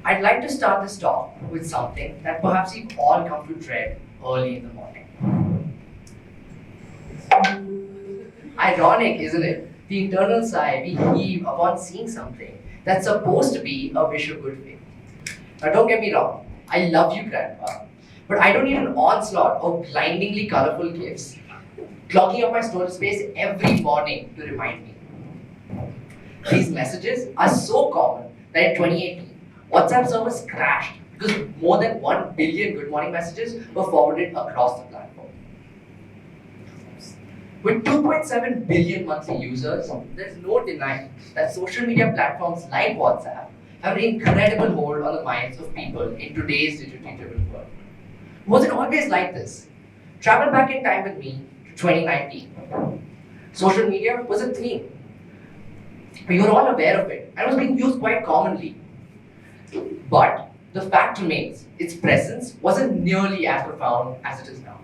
I'd like to start this talk with something that perhaps you've all come to dread early in the morning. Ironic, isn't it? The internal sigh we heave upon seeing something that's supposed to be a wish of good fate. Now, don't get me wrong, I love you, Grandpa, but I don't need an onslaught of blindingly colorful gifts clogging up my storage space every morning to remind me. These messages are so common that in 2018, WhatsApp servers crashed because more than 1 billion good morning messages were forwarded across the platform. With 2.7 billion monthly users, there's no denying that social media platforms like WhatsApp have an incredible hold on the minds of people in today's digitally driven world. Was it always like this? Travel back in time with me to 2019. Social media was a thing. We were all aware of it and it was being used quite commonly. But the fact remains, its presence wasn't nearly as profound as it is now.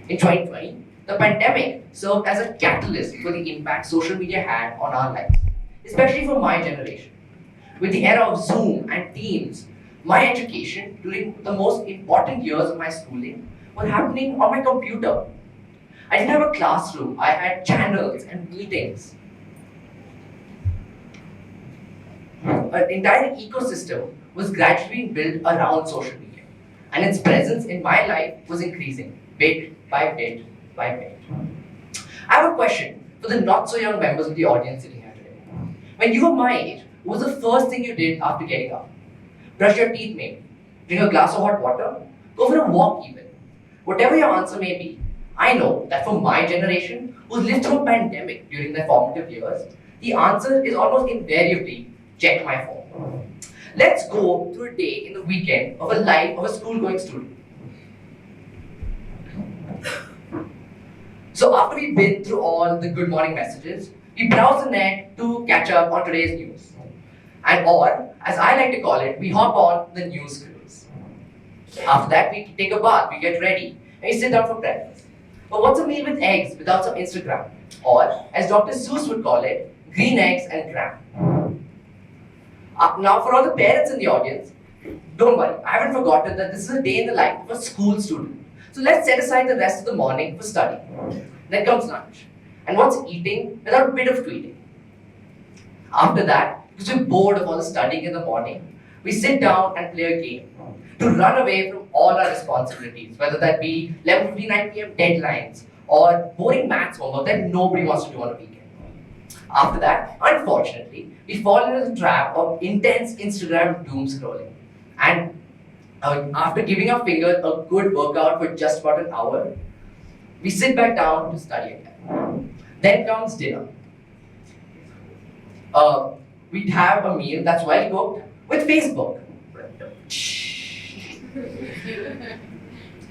In 2020, the pandemic served as a catalyst for the impact social media had on our lives, especially for my generation. With the era of Zoom and Teams, my education during the most important years of my schooling was happening on my computer. I didn't have a classroom, I had channels and meetings. An entire ecosystem was gradually being built around social media, and its presence in my life was increasing bit by bit by bit. I have a question for the not so young members of the audience sitting here today. When you were my age, what was the first thing you did after getting up? Brush your teeth, maybe. Drink a glass of hot water. Go for a walk, even. Whatever your answer may be, I know that for my generation, who lived through a pandemic during their formative years, the answer is almost invariably check my phone. Let's go through a day in the weekend of a life of a school-going student. So after we've been through all the good morning messages, we browse the net to catch up on today's news. And or, as I like to call it, we hop on the news cruise. After that, we take a bath, we get ready, and we sit down for breakfast. But what's a meal with eggs without some Instagram? Or, as Dr. Seuss would call it, green eggs and gram. Now, for all the parents in the audience, don't worry, I haven't forgotten that this is a day in the life of a school student. So let's set aside the rest of the morning for study. Then comes lunch. And what's eating without a bit of tweeting? After that, because we're bored of all the studying in the morning, we sit down and play a game to run away from all our responsibilities, whether that be 11:59 p.m. deadlines or boring maths homework that nobody wants to do on a weekend. After that, unfortunately, we fall into the trap of intense Instagram doom scrolling. And after giving our fingers a good workout for just about an hour, we sit back down to study again. Then comes dinner. We'd have a meal that's well cooked with Facebook.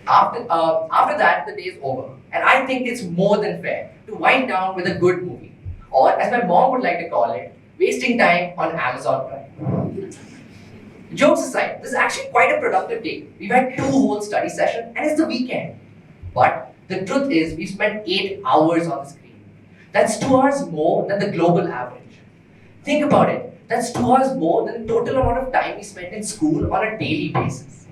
After that, the day is over. And I think it's more than fair to wind down with a good movie. Or, as my mom would like to call it, wasting time on Amazon Prime. Jokes aside, this is actually quite a productive day. We've had 2 whole study sessions and it's the weekend. But the truth is, we spent 8 hours on the screen. That's 2 hours more than the global average. Think about it. That's 2 hours more than the total amount of time we spend in school on a daily basis.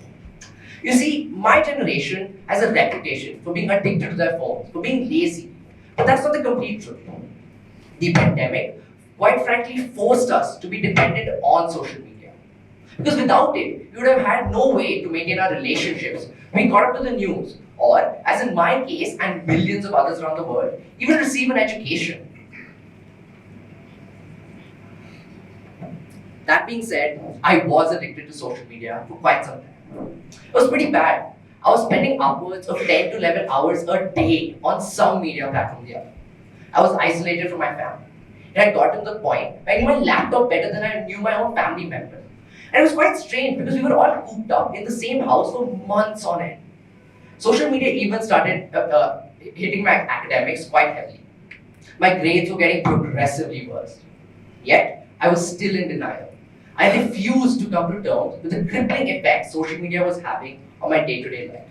You see, my generation has a reputation for being addicted to their phones, for being lazy. But that's not the complete truth. The pandemic, quite frankly, forced us to be dependent on social media. Because without it, we would have had no way to maintain our relationships. We got up to the news, or, as in my case and millions of others around the world, even receive an education. That being said, I was addicted to social media for quite some time. It was pretty bad. I was spending upwards of 10 to 11 hours a day on some media platform or the other. I was isolated from my family. And I got to the point where I knew my laptop better than I knew my own family members. And it was quite strange because we were all cooped up in the same house for months on end. Social media even started hitting my academics quite heavily. My grades were getting progressively worse. Yet, I was still in denial. I refused to come to terms with the crippling effect social media was having on my day-to-day life.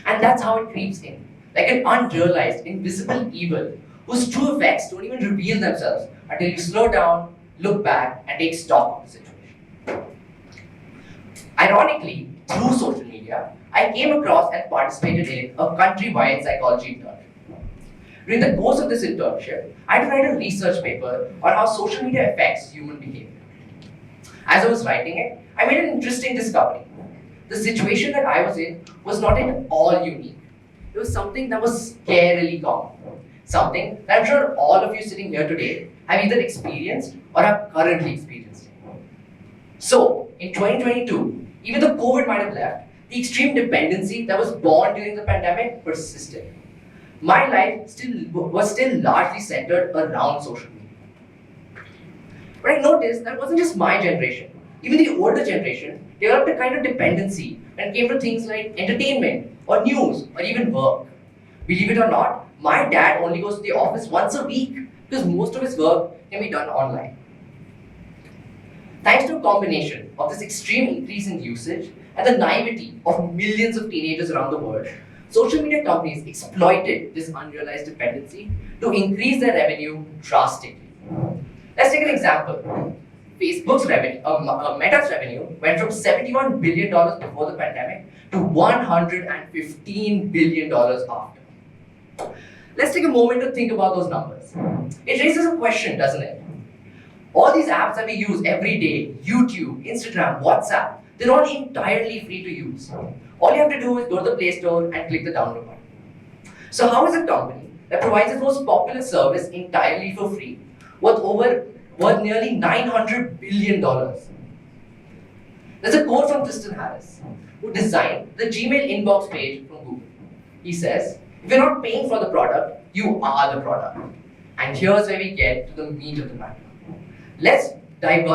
And that's how it creeps in, like an unrealized, invisible evil whose true effects don't even reveal themselves until you slow down, look back, and take stock of the situation. Ironically, through social media, I came across and participated in a countrywide psychology internship. During the course of this internship, I had to write a research paper on how social media affects human behavior. As I was writing it, I made an interesting discovery. The situation that I was in was not at all unique. It was something that was scarily common. Something that I'm sure all of you sitting here today have either experienced or are currently experiencing. So, in 2022, even though COVID might have left, the extreme dependency that was born during the pandemic persisted. My life was still largely centered around social media. But I noticed that it wasn't just my generation. Even the older generation developed a kind of dependency when it came to things like entertainment, or news, or even work. Believe it or not, my dad only goes to the office once a week because most of his work can be done online. Thanks to a combination of this extreme increase in usage and the naivety of millions of teenagers around the world, social media companies exploited this unrealized dependency to increase their revenue drastically. Let's take an example. Facebook's revenue, Meta's revenue went from $71 billion before the pandemic to $115 billion after. Let's take a moment to think about those numbers. It raises a question, doesn't it? All these apps that we use every day, YouTube, Instagram, WhatsApp, they're all entirely free to use. All you have to do is go to the Play Store and click the download button. So how is a company that provides its most popular service entirely for free, worth nearly $900 billion? There's a quote from Tristan Harris, who designed the Gmail inbox page from Google. He says, if you're not paying for the product, you are the product. And here's where we get to the meat of the matter. Let's delve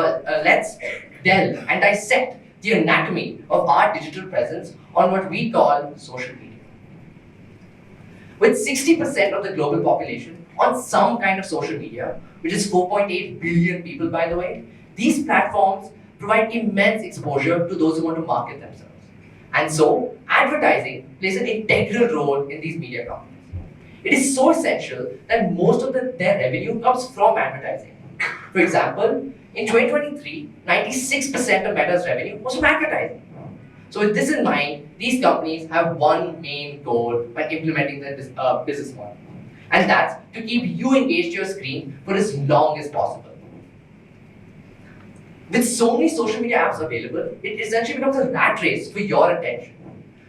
and dissect the anatomy of our digital presence on what we call social media. With 60% of the global population on some kind of social media, which is 4.8 billion people, by the way, these platforms provide immense exposure to those who want to market themselves. And so, advertising plays an integral role in these media companies. It is so essential that most of their revenue comes from advertising. For example, in 2023, 96% of Meta's revenue was from advertising. So with this in mind, these companies have one main goal when implementing their business model. And that's to keep you engaged to your screen for as long as possible. With so many social media apps available, it essentially becomes a rat race for your attention.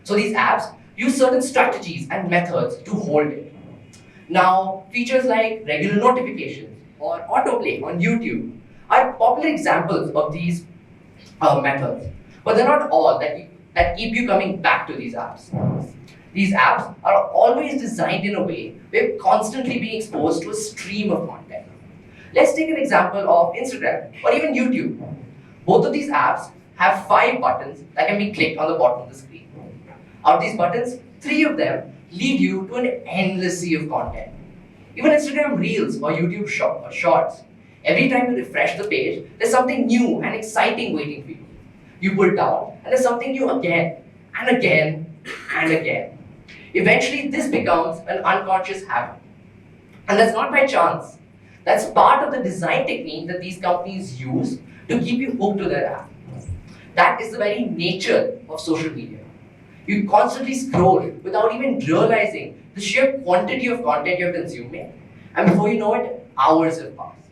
So these apps use certain strategies and methods to hold it. Now, features like regular notifications or autoplay on YouTube are popular examples of these methods. But they're not all that keep you coming back to these apps. These apps are always designed in a way where you're constantly being exposed to a stream of content. Let's take an example of Instagram or even YouTube. Both of these apps have 5 buttons that can be clicked on the bottom of the screen. Out of these buttons, 3 of them lead you to an endless sea of content. Even Instagram Reels or YouTube Shorts, every time you refresh the page, there's something new and exciting waiting for you. You pull down and there's something new again and again and again. Eventually, this becomes an unconscious habit. And that's not by chance. That's part of the design technique that these companies use to keep you hooked to their app. That is the very nature of social media. You constantly scroll without even realizing the sheer quantity of content you're consuming, and before you know it, hours have passed.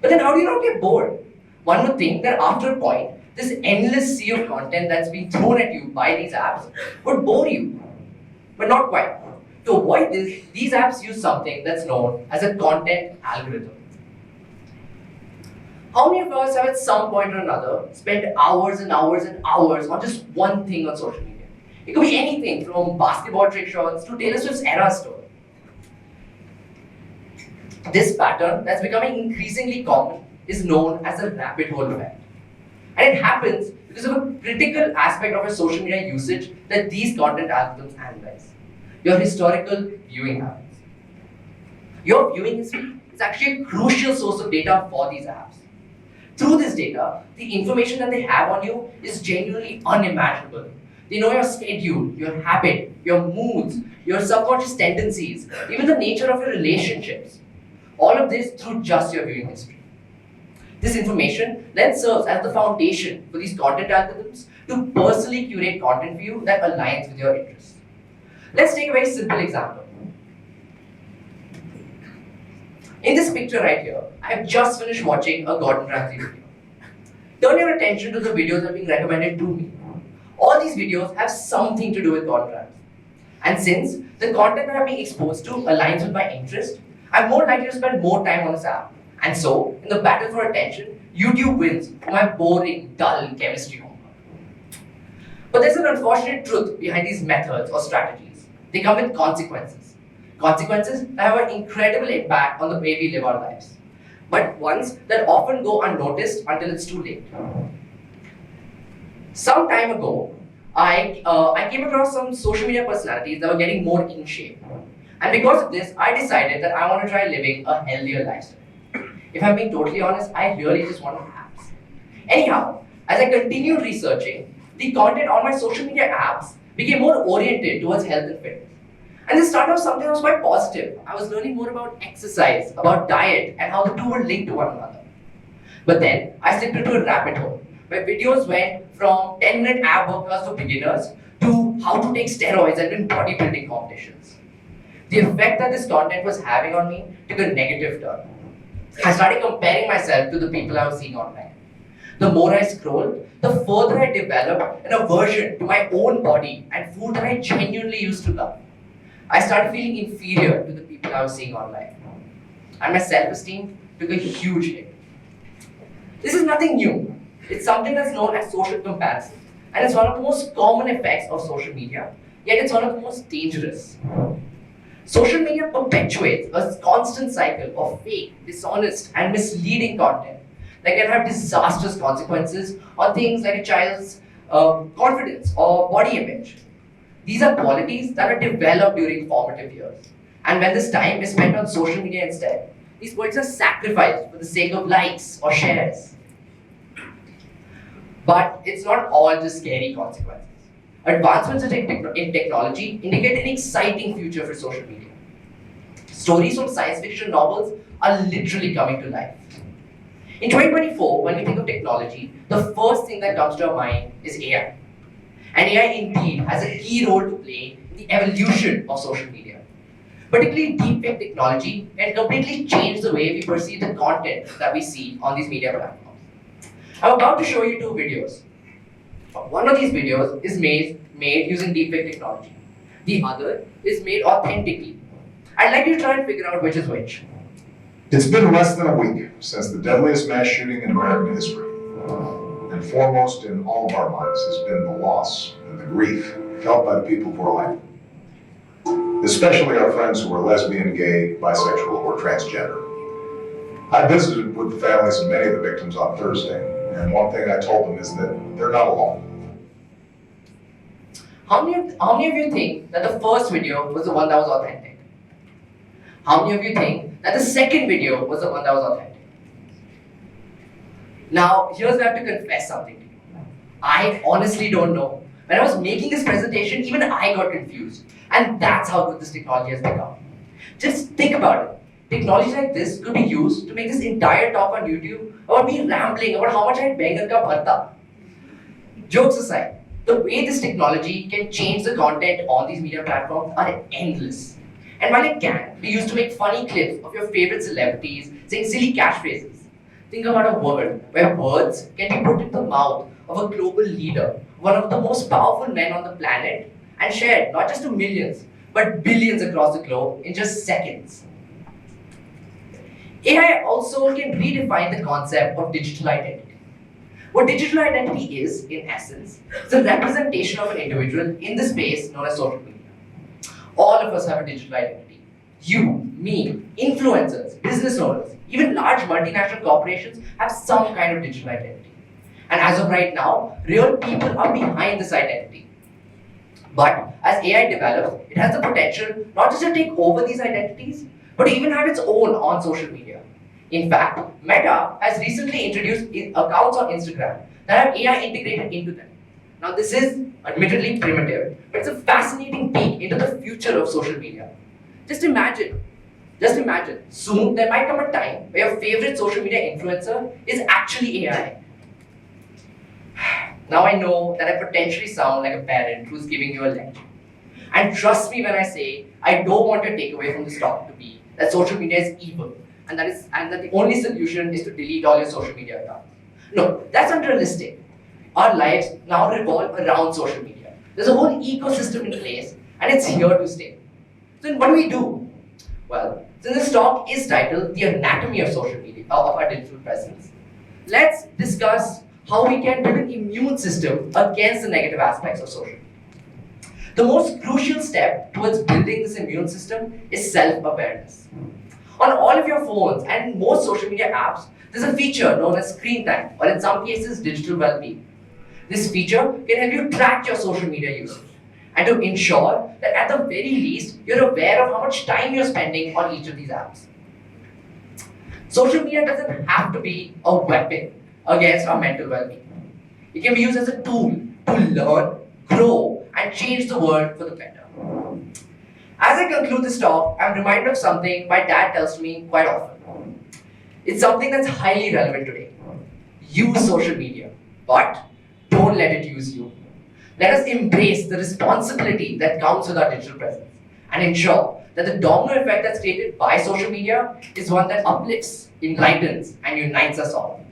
But then how do you not get bored? One would think that after a point, this endless sea of content that's being thrown at you by these apps would bore you. But not quite. To avoid this, these apps use something that's known as a content algorithm. How many of us have at some point or another spent hours and hours and hours on just one thing on social media? It could be anything from basketball trick shots to Taylor Swift's Eras tour. This pattern that's becoming increasingly common is known as the rabbit hole effect. And it happens because of a critical aspect of your social media usage that these content algorithms analyze: your historical viewing habits. Your viewing history is actually a crucial source of data for these apps. Through this data, the information that they have on you is genuinely unimaginable. They know your schedule, your habit, your moods, your subconscious tendencies, even the nature of your relationships. All of this through just your viewing history. This information then serves as the foundation for these content algorithms to personally curate content for you that aligns with your interests. Let's take a very simple example. In this picture right here, I have just finished watching a Gordon Ramsay video. Turn your attention to the videos that are being recommended to me. All these videos have something to do with Gordon Ramsay. And since the content that I'm being exposed to aligns with my interest, I'm more likely to spend more time on this app. And so, in the battle for attention, YouTube wins for my boring, dull chemistry homework. But there's an unfortunate truth behind these methods or strategies. They come with consequences. Consequences that have an incredible impact on the way we live our lives. But ones that often go unnoticed until it's too late. Some time ago, I came across some social media personalities that were getting more in shape. And because of this, I decided that I want to try living a healthier lifestyle. If I'm being totally honest, I really just want apps. Anyhow, as I continued researching, the content on my social media apps became more oriented towards health and fitness. And this started off something that was quite positive. I was learning more about exercise, about diet, and how the two were linked to one another. But then, I slipped into a rabbit hole, where videos went from 10-minute ab workouts for beginners to how to take steroids and win bodybuilding competitions. The effect that this content was having on me took a negative turn. I started comparing myself to the people I was seeing online. The more I scrolled, the further I developed an aversion to my own body and food that I genuinely used to love. I started feeling inferior to the people I was seeing online. And my self-esteem took a huge hit. This is nothing new. It's something that's known as social comparison. And it's one of the most common effects of social media, yet it's one of the most dangerous. Social media perpetuates a constant cycle of fake, dishonest, and misleading content that can have disastrous consequences on things like a child's confidence or body image. These are qualities that are developed during formative years. And when this time is spent on social media instead, these qualities are sacrificed for the sake of likes or shares. But it's not all just scary consequences. Advancements in technology indicate an exciting future for social media. Stories from science fiction novels are literally coming to life. In 2024, when we think of technology, the first thing that comes to our mind is AI. And AI indeed has a key role to play in the evolution of social media. Particularly deepfake technology can completely change the way we perceive the content that we see on these media platforms. I'm about to show you two videos. One of these videos is made using deepfake technology. The other is made authentically. I'd like you to try and figure out which is which. It's been less than a week since the deadliest mass shooting in American history. And foremost in all of our minds has been the loss and the grief felt by the people who are like, especially our friends who are lesbian, gay, bisexual, or transgender. I visited with the families of many of the victims on Thursday, and one thing I told them is that they're not alone. How many of you think that the first video was the one that was authentic? How many of you think that the second video was the one that was authentic? Now, here's where I have to confess something to you. I honestly don't know. When I was making this presentation, even I got confused. And that's how good this technology has become. Just think about it. Technology like this could be used to make this entire talk on YouTube about me rambling about how much I had bangan ka bharta. Jokes aside, the way this technology can change the content on these media platforms are endless. And while it can be used to make funny clips of your favorite celebrities saying silly catchphrases, think about a world where words can be put into the mouth of a global leader, one of the most powerful men on the planet, and shared not just to millions, but billions across the globe in just seconds. AI also can redefine the concept of digital identity. What digital identity is, in essence, is a representation of an individual in the space known as social media. All of us have a digital identity. You, me, influencers, business owners, even large multinational corporations have some kind of digital identity. And as of right now, real people are behind this identity. But as AI develops, it has the potential not just to take over these identities, but to even have its own on social media. In fact, Meta has recently introduced accounts on Instagram that have AI integrated into them. Now, this is admittedly primitive, but it's a fascinating peek into the future of social media. Just imagine Just imagine, soon there might come a time where your favorite social media influencer is actually AI. Now I know that I potentially sound like a parent who's giving you a lecture. And trust me when I say, I don't want your takeaway from this talk to be that social media is evil and that the only solution is to delete all your social media accounts. No, that's unrealistic. Our lives now revolve around social media. There's a whole ecosystem in place and it's here to stay. So then what do we do? Well, since this talk is titled The Anatomy of Social Media, of our digital presence, let's discuss how we can build an immune system against the negative aspects of social media. The most crucial step towards building this immune system is self-awareness. On all of your phones and in most social media apps, there's a feature known as screen time, or in some cases, digital well-being. This feature can help you track your social media usage and to ensure that at the very least, you're aware of how much time you're spending on each of these apps. Social media doesn't have to be a weapon against our mental well-being. It can be used as a tool to learn, grow, and change the world for the better. As I conclude this talk, I'm reminded of something my dad tells me quite often. It's something that's highly relevant today. Use social media, but don't let it use you. Let us embrace the responsibility that comes with our digital presence and ensure that the domino effect that's created by social media is one that uplifts, enlightens, and unites us all.